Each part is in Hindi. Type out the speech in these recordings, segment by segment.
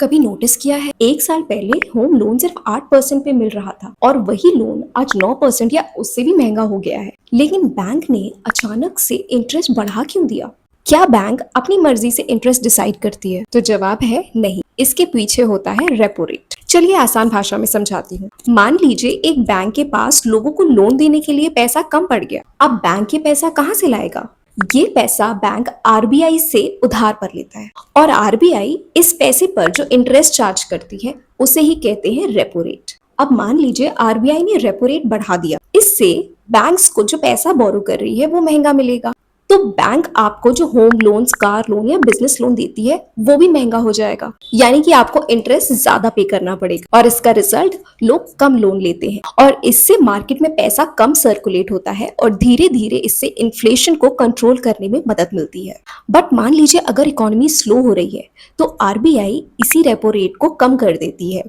कभी नोटिस किया है, 1 साल पहले होम लोन सिर्फ 8% पे मिल रहा था और वही लोन आज 9% या उससे भी महंगा हो गया है। लेकिन बैंक ने अचानक से इंटरेस्ट बढ़ा क्यों दिया? क्या बैंक अपनी मर्जी से इंटरेस्ट डिसाइड करती है? तो जवाब है नहीं। इसके पीछे होता है रेपो रेट। चलिए आसान भाषा में समझाती हूँ। मान लीजिए एक बैंक के पास लोगों को लोन देने के लिए पैसा कम पड़ गया। अब बैंक ये पैसा कहाँ से लाएगा? ये पैसा बैंक आरबीआई से उधार पर लेता है और आरबीआई इस पैसे पर जो इंटरेस्ट चार्ज करती है उसे ही कहते हैं रेपो रेट। अब मान लीजिए आरबीआई ने रेपो रेट बढ़ा दिया, इससे बैंक्स को जो पैसा बोरो कर रही है वो महंगा मिलेगा। तो बैंक आपको जो होम लोन्स, कार लोन या बिजनेस लोन देती है वो भी महंगा हो जाएगा, यानी कि आपको इंटरेस्ट ज्यादा पे करना पड़ेगा और इसका रिजल्ट लोग कम लोन लेते हैं और इससे मार्केट में पैसा कम सर्कुलेट होता है और धीरे धीरे इससे इन्फ्लेशन को कंट्रोल करने में मदद मिलती है। बट मान लीजिए अगर इकोनॉमी स्लो हो रही है तो आरबीआई इसी रेपो रेट को कम कर देती है।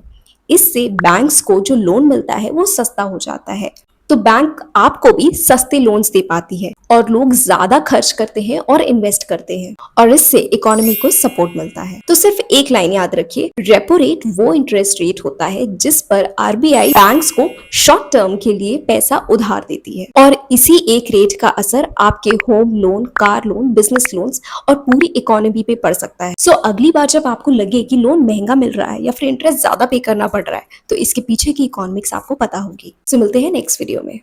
इससे बैंक्स को जो लोन मिलता है वो सस्ता हो जाता है, तो बैंक आपको भी सस्ते लोन्स दे पाती है और लोग ज्यादा खर्च करते हैं और इन्वेस्ट करते हैं और इससे इकोनॉमी को सपोर्ट मिलता है। तो सिर्फ एक लाइन याद रखिए, रेपो रेट वो इंटरेस्ट रेट होता है जिस पर आरबीआई बैंक्स को शॉर्ट टर्म के लिए पैसा उधार देती है और इसी एक रेट का असर आपके home loan, car loan, business loans और पूरी इकोनॉमी पे पड़ सकता है। सो अगली बार जब आपको लगे कि लोन महंगा मिल रहा है या फिर इंटरेस्ट ज्यादा पे करना पड़ रहा है तो इसके पीछे की इकोनॉमिक्स आपको पता होगी। सो मिलते हैं नेक्स्ट वीडियो में।